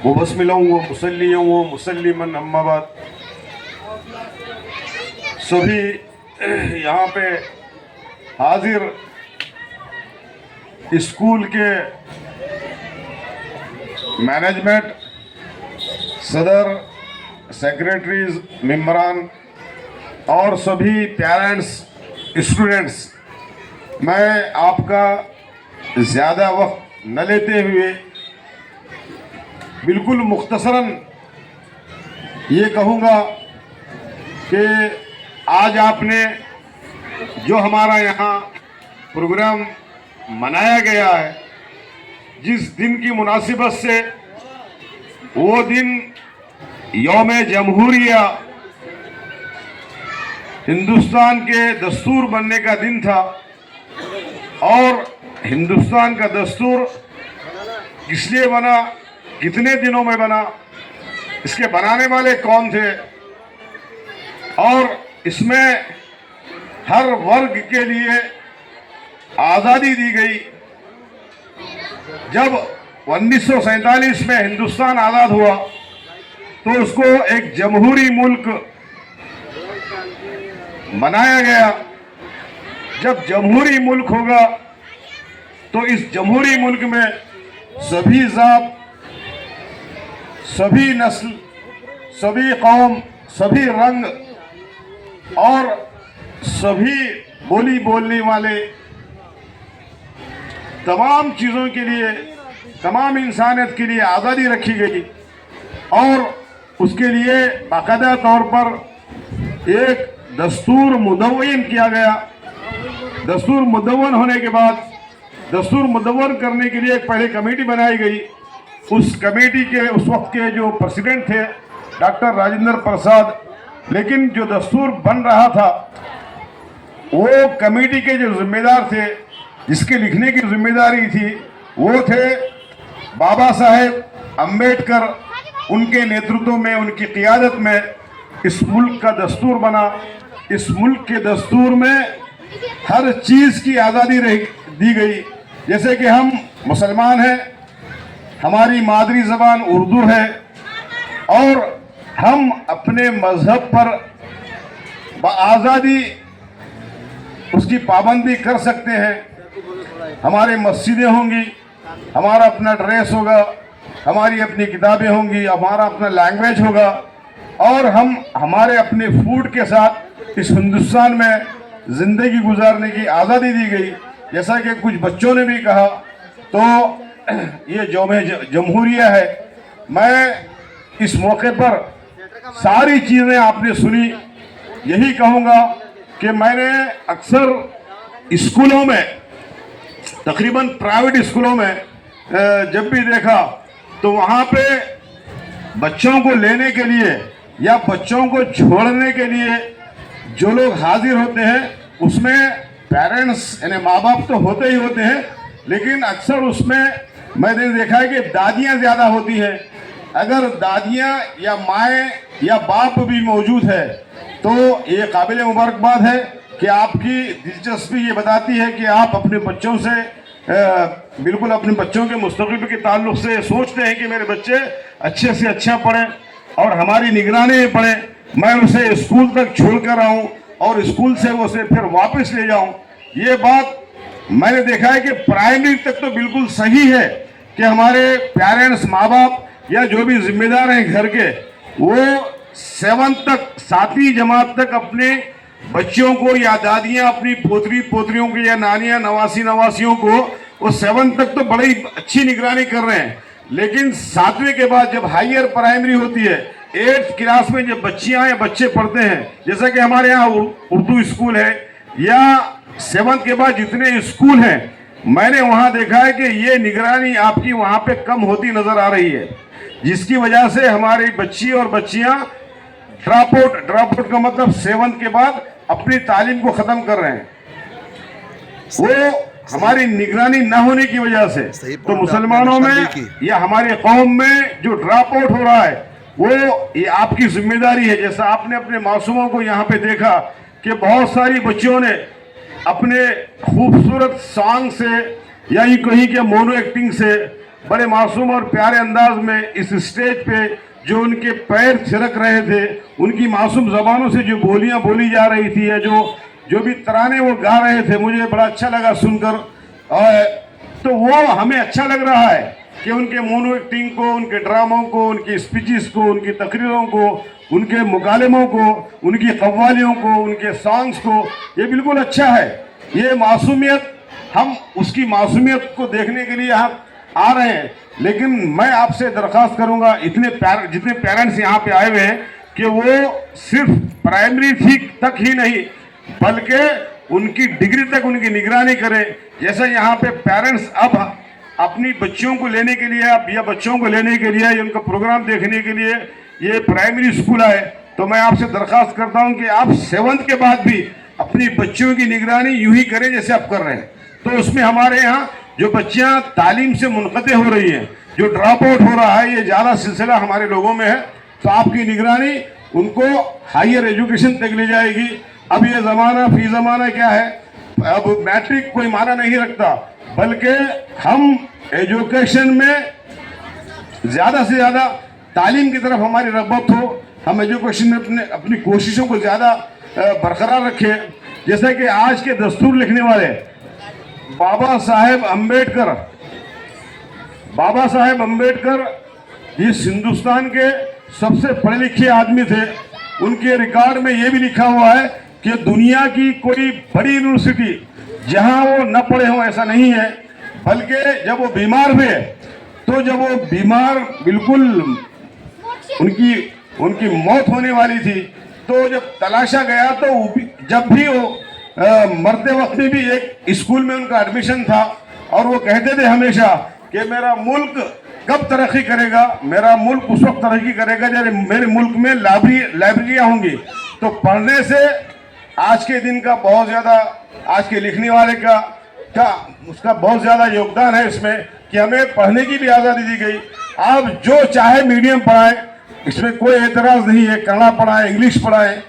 वो बसमिल्लाह वो मुसल्ली वो मुसल्लिमन अम्मा बाद। सभी यहाँ पे हाजिर स्कूल के मैनेजमेंट, सदर, सेक्रेटरीज, मेंबरान और सभी पेरेंट्स, स्टूडेंट्स, मैं आपका ज़्यादा वक्त न लेते हुए बिल्कुल मुख्तसरन ये कहूँगा कि आज आपने जो हमारा यहाँ प्रोग्राम मनाया गया है, जिस दिन की मुनासिबत से, वो दिन यौम जमहूरिया हिंदुस्तान के दस्तूर बनने का दिन था। और हिंदुस्तान का दस्तूर किस लिए बना, कितने दिनों में बना, इसके बनाने वाले कौन थे, और इसमें हर वर्ग के लिए आज़ादी दी गई। जब 1947 में हिंदुस्तान आज़ाद हुआ तो उसको एक जमहूरी मुल्क बनाया गया। जब जमहूरी मुल्क होगा तो इस जमहूरी मुल्क में सभी जात, सभी नस्ल, सभी कौम, सभी रंग और सभी बोली बोलने वाले तमाम चीज़ों के लिए, तमाम इंसानियत के लिए आज़ादी रखी गई। और उसके लिए बाकायदा तौर पर एक दस्तूर मुदव्वन किया गया। दस्तूर मुदव्वन होने के बाद दस्तूर मुदव्वन करने के लिए एक पहले कमेटी बनाई गई। उस कमेटी के उस वक्त के जो प्रेसिडेंट थे डॉक्टर राजेंद्र प्रसाद। लेकिन जो दस्तूर बन रहा था, वो कमेटी के जो जिम्मेदार थे, जिसके लिखने की जिम्मेदारी थी, वो थे बाबा साहेब अम्बेडकर। उनके नेतृत्व में, उनकी क़ियादत में इस मुल्क का दस्तूर बना। इस मुल्क के दस्तूर में हर चीज़ की आज़ादी दी गई। जैसे कि हम मुसलमान हैं, हमारी मादरी ज़बान उर्दू है और हम अपने मज़हब पर आज़ादी उसकी पाबंदी कर सकते हैं। हमारी मस्जिदें होंगी, हमारा अपना ड्रेस होगा, हमारी अपनी किताबें होंगी, हमारा अपना लैंग्वेज होगा, और हम हमारे अपने फूड के साथ इस हिंदुस्तान में ज़िंदगी गुजारने की आज़ादी दी गई। जैसा कि कुछ बच्चों ने भी कहा, तो ये यौम जमहूरिया है। मैं इस मौके पर सारी चीज़ें आपने सुनी, यही कहूँगा कि मैंने अक्सर स्कूलों में, तकरीबन प्राइवेट स्कूलों में जब भी देखा तो वहाँ पे बच्चों को लेने के लिए या बच्चों को छोड़ने के लिए जो लोग हाजिर होते हैं, उसमें पेरेंट्स यानी माँ बाप तो होते ही होते हैं, लेकिन अक्सर उसमें मैंने देखा है कि दादियाँ ज़्यादा होती हैं। अगर दादियाँ या माएँ या बाप भी मौजूद है तो ये काबिल मुबारकबाद है कि आपकी दिलचस्पी ये बताती है कि आप अपने बच्चों से बिल्कुल अपने बच्चों के मुस्तक़बिल के ताल्लुक़ से सोचते हैं कि मेरे बच्चे अच्छे से अच्छा पढ़ें और हमारी निगरानी में पढ़ें। मैं उसे स्कूल तक छोड़ कर आऊँ और स्कूल से उसे फिर वापस ले जाऊँ। ये बात मैंने देखा है कि प्राइमरी तक तो बिल्कुल सही है कि हमारे पेरेंट्स, माँ बाप या जो भी जिम्मेदार हैं घर के, वो 7 तक, 7वीं जमात तक अपने बच्चों को या दादियाँ अपनी पोतरी पोतरियों को या नानियाँ नवासियों को वो 7 तक तो बड़ी अच्छी निगरानी कर रहे हैं। लेकिन 7वें के बाद जब हायर प्राइमरी होती है, 8th क्लास में जब बच्चियाँ या बच्चे पढ़ते हैं, जैसा कि हमारे यहाँ उर्दू स्कूल है या 7th के बाद जितने स्कूल हैं, मैंने वहाँ देखा है कि ये निगरानी आपकी वहाँ पे कम होती नज़र आ रही है, जिसकी वजह से हमारी बच्ची और बच्चियाँ ड्रॉप आउट का मतलब 7th के बाद अपनी तालीम को ख़त्म कर रहे हैं। वो हमारी निगरानी ना होने की वजह से। तो मुसलमानों में या हमारे कौम में जो ड्रॉप आउट हो रहा है, वो ये आपकी जिम्मेदारी है। जैसा आपने अपने मासूमों को यहाँ पे देखा कि बहुत सारी बच्चियों ने अपने खूबसूरत सॉन्ग से या ये कहीं के मोनो एक्टिंग से बड़े मासूम और प्यारे अंदाज में इस स्टेज पे जो उनके पैर थिरक रहे थे, उनकी मासूम जबानों से जो बोलियां बोली जा रही थी या जो भी तराने वो गा रहे थे, मुझे बड़ा अच्छा लगा सुनकर। और तो वो हमें अच्छा लग रहा है कि उनके मोनो एक्टिंग को, उनके ड्रामों को, उनकी स्पीचेस को, उनकी तकरीरों को, उनके मुकालमों को, उनकी कव्वालियों को, उनके सॉन्ग्स को, ये बिल्कुल अच्छा है। ये मासूमियत, हम उसकी मासूमियत को देखने के लिए यहाँ आ रहे हैं। लेकिन मैं आपसे दरख्वास्त करूंगा, जितने पेरेंट्स यहाँ पे आए हुए हैं, कि वो सिर्फ प्राइमरी तक ही नहीं बल्कि उनकी डिग्री तक उनकी निगरानी करें। जैसा यहाँ पे पेरेंट्स अब अपनी बच्चियों को लेने के लिए या बच्चों को लेने के लिए उनका प्रोग्राम देखने के लिए ये प्राइमरी स्कूल आए, तो मैं आपसे दरख्वास्त करता हूँ कि आप 7th के बाद भी अपनी बच्चियों की निगरानी यूं ही करें जैसे आप कर रहे हैं। तो उसमें हमारे यहाँ जो बच्चियां तालीम से मुनक़ते हो रही हैं, जो ड्रॉप आउट हो रहा है, ये ज़्यादा सिलसिला हमारे लोगों में है, तो आपकी निगरानी उनको हायर एजुकेशन तक ले जाएगी। अब ये ज़माना फी ज़माना क्या है, अब मैट्रिक कोई माना नहीं रखता, बल्कि हम एजुकेशन में ज़्यादा से ज़्यादा तालीम की तरफ हमारी रग़बत हो, हम एजुकेशन में अपनी कोशिशों को ज़्यादा बरकरार रखें। जैसे कि आज के दस्तूर लिखने वाले बाबा साहेब अंबेडकर इस हिंदुस्तान के सबसे पढ़े लिखे आदमी थे। उनके रिकॉर्ड में ये भी लिखा हुआ है कि दुनिया की कोई बड़ी यूनिवर्सिटी जहां वो न पढ़े हों ऐसा नहीं है, बल्कि जब वो बीमार हुए, तो जब वो बीमार बिल्कुल उनकी मौत होने वाली थी, तो जब तलाशा गया तो जब भी वो मरते वक्त में भी एक स्कूल में उनका एडमिशन था, और वो कहते थे हमेशा कि मेरा मुल्क कब तरक्की करेगा, मेरा मुल्क उस वक्त तरक्की करेगा जब मेरे मुल्क में लाइब्रेरियाँ होंगी। तो पढ़ने से आज के दिन का बहुत ज़्यादा, आज के लिखने वाले का उसका बहुत ज़्यादा योगदान है इसमें कि हमें पढ़ने की भी आज़ादी दी गई। आप जो चाहे मीडियम पढ़ाएं, इसमें कोई एतराज़ नहीं है, कन्नड़ा पढ़ाएं, इंग्लिश पढ़ाएं,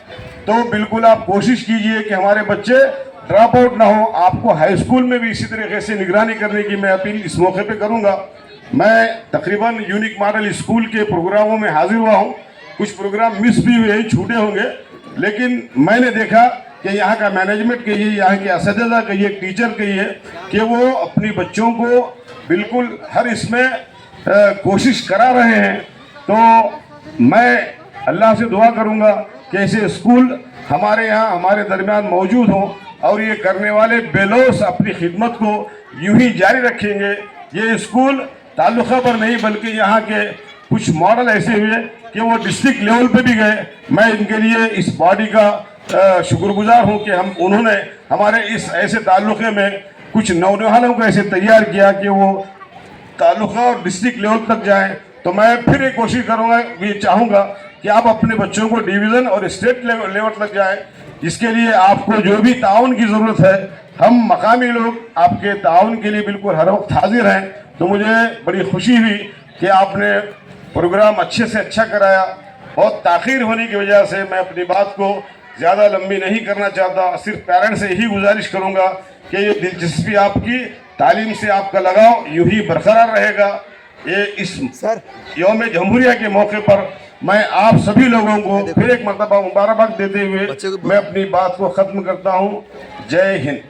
तो बिल्कुल आप कोशिश कीजिए कि हमारे बच्चे ड्रॉप आउट ना हो। आपको हाई स्कूल में भी इसी तरीके से निगरानी करने की मैं अपील इस मौके पे करूंगा। मैं तकरीबन यूनिक मॉडल स्कूल के प्रोग्रामों में हाजिर हुआ हूं, कुछ प्रोग्राम मिस भी हुए, छूटे होंगे, लेकिन मैंने देखा कि यहाँ का मैनेजमेंट कहिए, यहाँ के असतिज़ा कहिए, टीचर कहिए, कि वो अपनी बच्चों को बिल्कुल हर इसमें कोशिश करा रहे हैं। तो मैं अल्लाह से दुआ करूँगा कि ऐसे स्कूल हमारे यहाँ हमारे दरमियान मौजूद हों, और ये करने वाले बेलौस अपनी खिदमत को यूं ही जारी रखेंगे। ये स्कूल ताल्लुक़ा पर नहीं बल्कि यहाँ के कुछ मॉडल ऐसे हुए कि वो डिस्ट्रिक्ट लेवल पे भी गए। मैं इनके लिए इस बॉडी का शुक्रगुजार हूँ कि उन्होंने हमारे इस ऐसे ताल्लुक़े में कुछ नौजवानों को ऐसे तैयार किया कि वो ताल्लुक़ा और डिस्ट्रिक्ट लेवल तक जाएँ। तो मैं फिर एक कोशिश करूँगा, ये चाहूँगा कि आप अपने बच्चों को डिवीज़न और स्टेट लेवल तक जाएँ। इसके लिए आपको जो भी ताउन की ज़रूरत है, हम मकामी लोग आपके ताउन के लिए बिल्कुल हर वक्त हाजिर हैं। तो मुझे बड़ी खुशी हुई कि आपने प्रोग्राम अच्छे से अच्छा कराया। बहुत ताख़ीर होने की वजह से मैं अपनी बात को ज़्यादा लंबी नहीं करना चाहता, सिर्फ पेरेंट्स से ही गुजारिश करूँगा कि ये दिलचस्पी आपकी, तालीम से आपका लगाव यूँ ही बरकरार रहेगा। ये इस यौम जमहूरिया के मौके पर मैं आप सभी लोगों को फिर एक मरतबा मुबारकबाद देते हुए मैं अपनी बात को ख़त्म करता हूँ। जय हिंद।